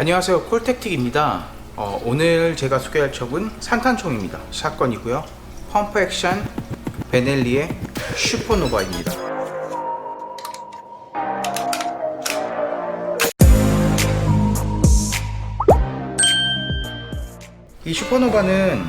안녕하세요, 콜택틱입니다. 오늘 제가 소개할 척은 산탄총입니다. 샷건이고요. 펌프 액션 베넬리의 슈퍼노바입니다. 이 슈퍼노바는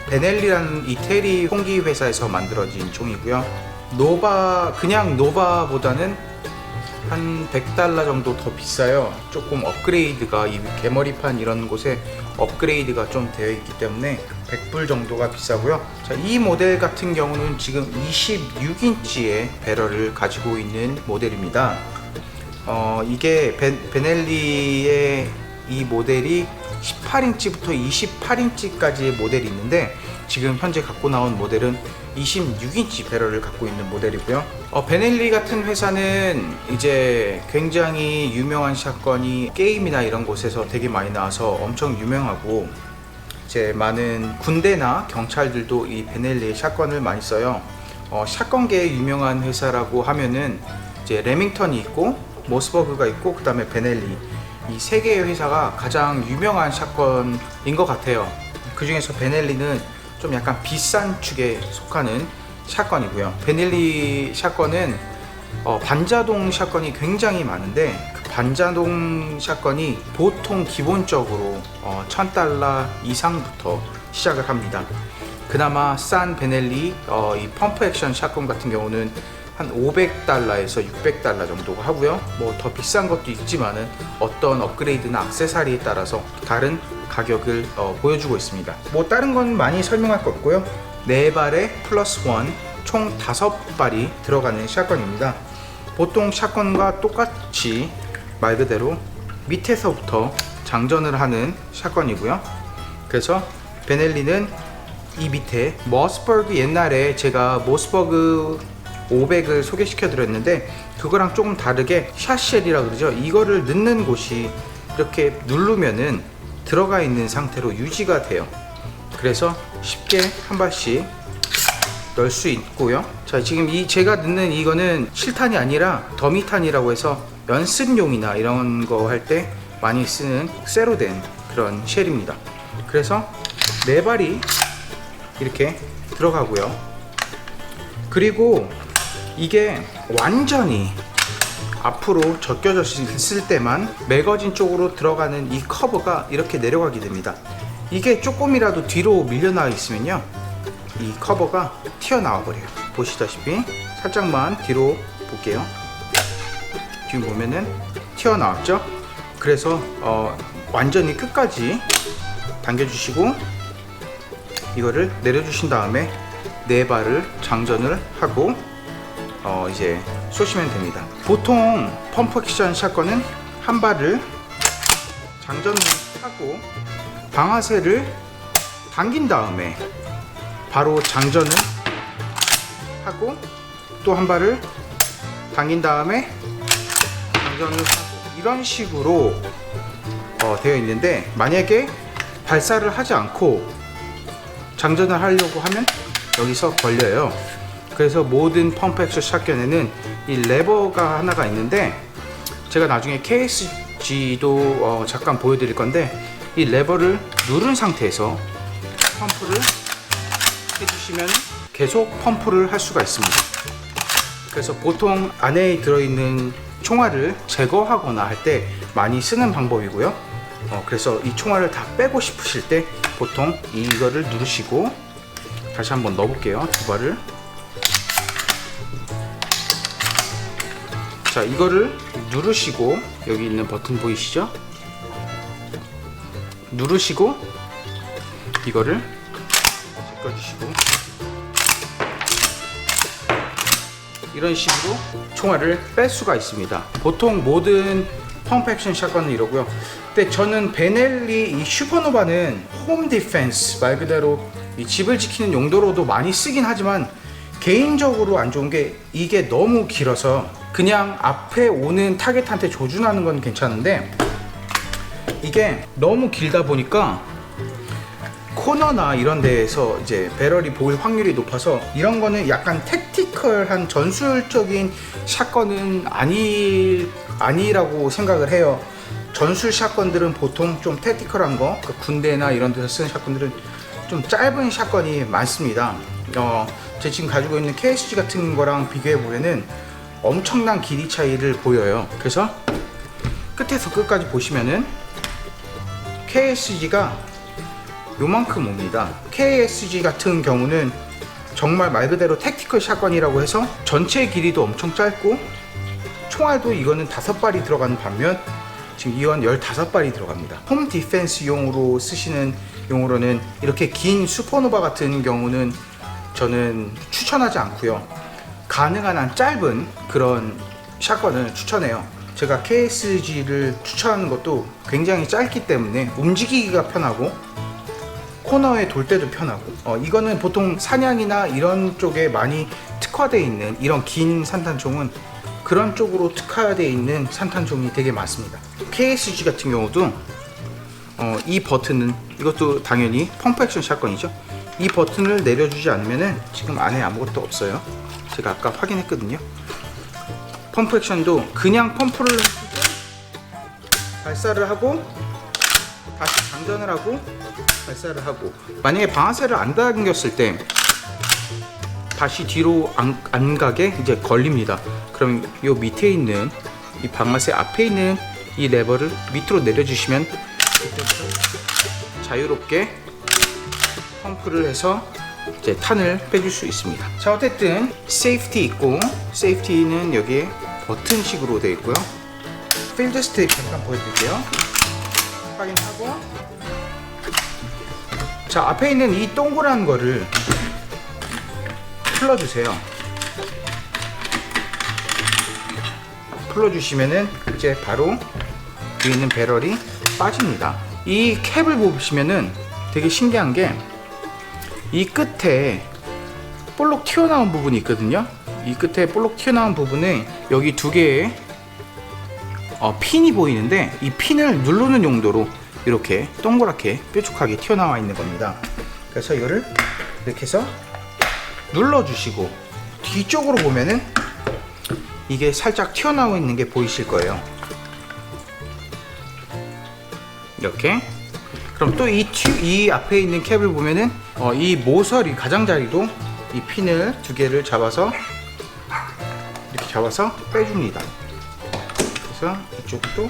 베넬리라는 이태리 홍기 회사에서 만들어진 총이고요. 그냥 노바보다는 한 $100 정도 더 비싸요. 조금 업그레이드가 이 개머리판 이런 곳에 업그레이드가 좀 되어 있기 때문에 $100 정도가 비싸고요. 자, 이 모델 같은 경우는 지금 26인치의 배럴을 가지고 있는 모델입니다. 이게 베넬리의 이 모델이 18인치부터 28인치까지의 모델이 있는데 지금 현재 갖고 나온 모델은 26인치 배럴을 갖고 있는 모델이고요. 베넬리 같은 회사는 이제 굉장히 유명한 샷건이 게임이나 이런 곳에서 되게 많이 나와서 엄청 유명하고, 이제 많은 군대나 경찰들도 이 베넬리 샷건을 많이 써요. 샷건계의 유명한 회사라고 하면은 이제 레밍턴이 있고 모스버그가 있고 그 다음에 베넬리, 이 세 개의 회사가 가장 유명한 샷건인 것 같아요. 그 중에서 베넬리는 좀 약간 비싼 축에 속하는 샷건이고요. 베넬리 샷건은 반자동 샷건이 굉장히 많은데 그 반자동 샷건이 보통 기본적으로 $1000 이상부터 시작을 합니다. 그나마 싼 베넬리 이 펌프 액션 샷건 같은 경우는 한 $500에서 $600 정도가 하고요. 뭐 더 비싼 것도 있지만은 어떤 업그레이드나 액세서리에 따라서 다른 가격을 보여주고 있습니다. 뭐 다른 건 많이 설명할 거 없고요. 4발에 플러스 1 총 5발이 들어가는 샷건입니다. 보통 샷건과 똑같이 말 그대로 밑에서부터 장전을 하는 샷건이고요. 그래서 베넬리는 이 밑에 모스버그, 옛날에 제가 모스버그 500을 소개시켜 드렸는데 그거랑 조금 다르게 샷쉘이라 그러죠. 이거를 넣는 곳이 이렇게 누르면은 들어가 있는 상태로 유지가 돼요. 그래서 쉽게 한 발씩 넣을 수 있고요. 자, 지금 제가 넣는 이거는 실탄이 아니라 더미탄이라고 해서 연습용이나 이런 거 할 때 많이 쓰는 쇠로 된 그런 쉘입니다. 그래서 4발이 이렇게 들어가고요. 그리고 이게 완전히 앞으로 접겨졌을 때만 매거진 쪽으로 들어가는 이 커브가 이렇게 내려가게 됩니다. 이게 조금이라도 뒤로 밀려나와 있으면요, 이 커버가 튀어나와 버려요. 보시다시피 살짝만 뒤로 볼게요. 지금 보면은 튀어나왔죠? 그래서 완전히 끝까지 당겨주시고 이거를 내려주신 다음에 4발을 장전을 하고 이제 쏘시면 됩니다. 보통 펌프 액션 샷건은 한 발을 장전을 하고 방아쇠를 당긴 다음에 바로 장전을 하고 또 한 발을 당긴 다음에 장전을 하고 이런 식으로 되어 있는데, 만약에 발사를 하지 않고 장전을 하려고 하면 여기서 걸려요. 그래서 모든 펌프 액션 샷건에는 이 레버가 하나가 있는데 제가 나중에 KSG도 잠깐 보여드릴 건데, 이 레버를 누른 상태에서 펌프를 해주시면 계속 펌프를 할 수가 있습니다. 그래서 보통 안에 들어있는 총알을 제거하거나 할 때 많이 쓰는 방법이고요. 그래서 이 총알을 다 빼고 싶으실 때 보통 이거를 누르시고, 다시 한번 넣어볼게요. 2발을. 자, 이거를 누르시고, 여기 있는 버튼 보이시죠? 누르시고 이거를 제껴주시고 이런 식으로 총알을 뺄 수가 있습니다. 보통 모든 펌프 액션 샷건은 이러고요. 근데 저는 베넬리 이 슈퍼노바는 홈 디펜스, 말 그대로 이 집을 지키는 용도로도 많이 쓰긴 하지만 개인적으로 안 좋은 게 이게 너무 길어서 그냥 앞에 오는 타겟한테 조준하는 건 괜찮은데 이게 너무 길다 보니까 코너나 이런 데에서 이제 배럴이 보일 확률이 높아서 이런 거는 약간 택티컬한 전술적인 샷건은 아니라고 생각을 해요. 전술 샷건들은 보통 좀 택티컬한 거, 그 군대나 이런 데서 쓰는 샷건들은 좀 짧은 샷건이 많습니다. 제가 지금 가지고 있는 KSG 같은 거랑 비교해 보면은 엄청난 길이 차이를 보여요. 그래서 끝에서 끝까지 보시면은 KSG가 요만큼 옵니다. KSG 같은 경우는 정말 말 그대로 택티컬 샷건이라고 해서 전체 길이도 엄청 짧고 총알도 이거는 5발이 들어가는 반면 지금 이건 15발이 들어갑니다. 홈 디펜스용으로 쓰시는 용으로는 이렇게 긴 슈퍼노바 같은 경우는 저는 추천하지 않고요. 가능한 한 짧은 그런 샷건을 추천해요. 제가 KSG를 추천하는 것도 굉장히 짧기 때문에 움직이기가 편하고 코너에 돌 때도 편하고 이거는 보통 사냥이나 이런 쪽에 많이 특화되어 있는 이런 긴 산탄총은 그런 쪽으로 특화되어 있는 산탄총이 되게 많습니다. KSG 같은 경우도 이 버튼은 이것도 당연히 펌프 액션 샷건이죠. 이 버튼을 내려주지 않으면은 지금 안에 아무것도 없어요. 제가 아까 확인했거든요. 펌프 액션도 그냥 펌프를 발사를 하고 다시 장전을 하고 발사를 하고, 만약에 방아쇠를 안 당겼을 때 다시 뒤로 안 가게 이제 걸립니다. 그럼 요 밑에 있는 이 방아쇠 앞에 있는 이 레버를 밑으로 내려주시면 자유롭게 펌프를 해서 이제 탄을 빼줄 수 있습니다. 자, 어쨌든 세이프티 있고, 세이프티는 여기에 버튼식으로 되어 있고요. 필드 스틱 잠깐 보여드릴게요. 확인하고, 자, 앞에 있는 이 동그란 거를 풀어주세요. 풀어주시면은 이제 바로 위에 있는 배럴이 빠집니다. 이 캡을 보시면은 되게 신기한 게 이 끝에 볼록 튀어나온 부분이 있거든요. 이 끝에 볼록 튀어나온 부분에 여기 두 개의 핀이 보이는데, 이 핀을 누르는 용도로 이렇게 동그랗게 뾰족하게 튀어나와 있는 겁니다. 그래서 이거를 이렇게 해서 눌러주시고, 뒤쪽으로 보면은 이게 살짝 튀어나와 있는 게 보이실 거예요. 이렇게. 그럼 또 이 앞에 있는 캡을 보면은 이 모서리 가장자리도 이 핀을 두 개를 잡아서 이렇게 잡아서 빼줍니다. 그래서 이쪽도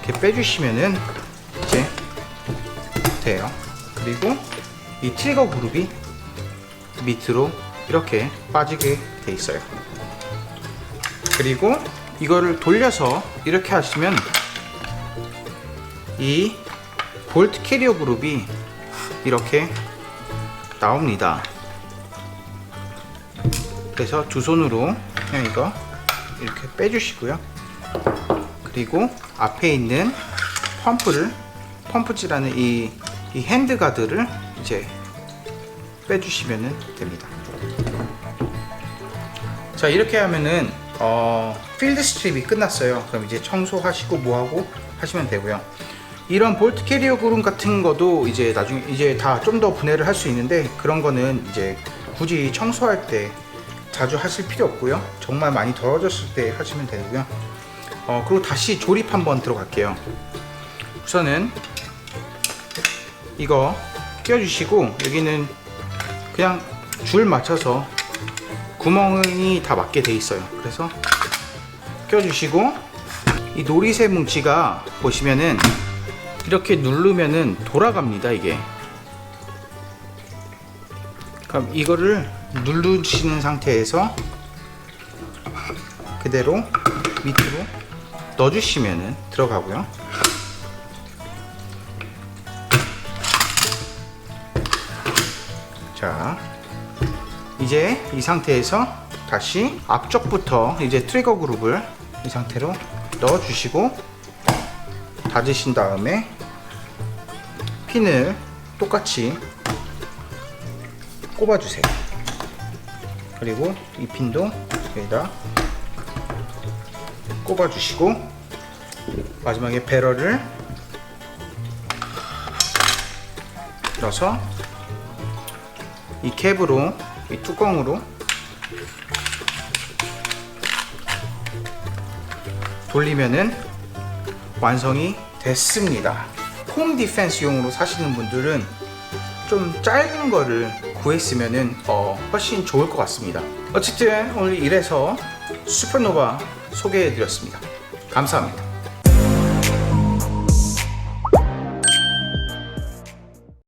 이렇게 빼주시면은 이제 돼요. 그리고 이 트리거 그룹이 밑으로 이렇게 빠지게 돼 있어요. 그리고 이거를 돌려서 이렇게 하시면 이 볼트 캐리어 그룹이 이렇게 나옵니다. 그래서 두 손으로 그냥 이거 이렇게 빼주시고요. 그리고 앞에 있는 펌프질하는 이 핸드 가드를 이제 빼주시면 됩니다. 자, 이렇게 하면은 필드 스트립이 끝났어요. 그럼 이제 청소하시고 뭐하고 하시면 되고요. 이런 볼트 캐리어 그룹 같은 거도 이제 나중에 이제 다 좀 더 분해를 할 수 있는데, 그런 거는 이제 굳이 청소할 때 자주 하실 필요 없고요. 정말 많이 더러워졌을 때 하시면 되고요. 그리고 다시 조립 한번 들어갈게요. 우선은 이거 끼워주시고, 여기는 그냥 줄 맞춰서 구멍이 다 맞게 돼 있어요. 그래서 껴주시고, 이 놀이새 뭉치가 보시면은 이렇게 누르면은 돌아갑니다. 이게. 그럼 이거를 누르시는 상태에서 그대로 밑으로 넣어주시면은 들어가고요. 자, 이제 이 상태에서 다시 앞쪽부터 이제 트리거 그룹을 이 상태로 넣어주시고, 닫으신 다음에 핀을 똑같이 꼽아주세요. 그리고 이 핀도 여기다 꼽아주시고, 마지막에 배럴을 넣어서 이 캡으로, 이 뚜껑으로 돌리면은 완성이 됐습니다. 홈 디펜스용으로 사시는 분들은 좀 짧은 거를 구했으면은 훨씬 좋을 것 같습니다. 어쨌든 오늘 이래서 슈퍼노바 소개해 드렸습니다. 감사합니다.